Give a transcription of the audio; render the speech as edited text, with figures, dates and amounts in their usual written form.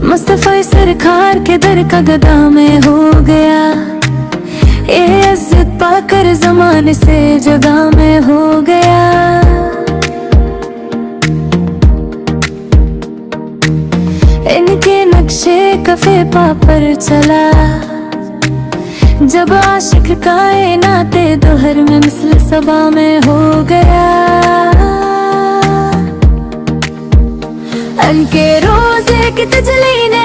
मुस्तफा सरकार के दर का गदा में हो गया, ये इज्जत पाकर जमाने से जगह में हो गया। इनके नक्शे कफे पा पर चला, जब आशिक कायनाते दोहर में मिसल सबा में हो गया। अनके रोजे की तजलीन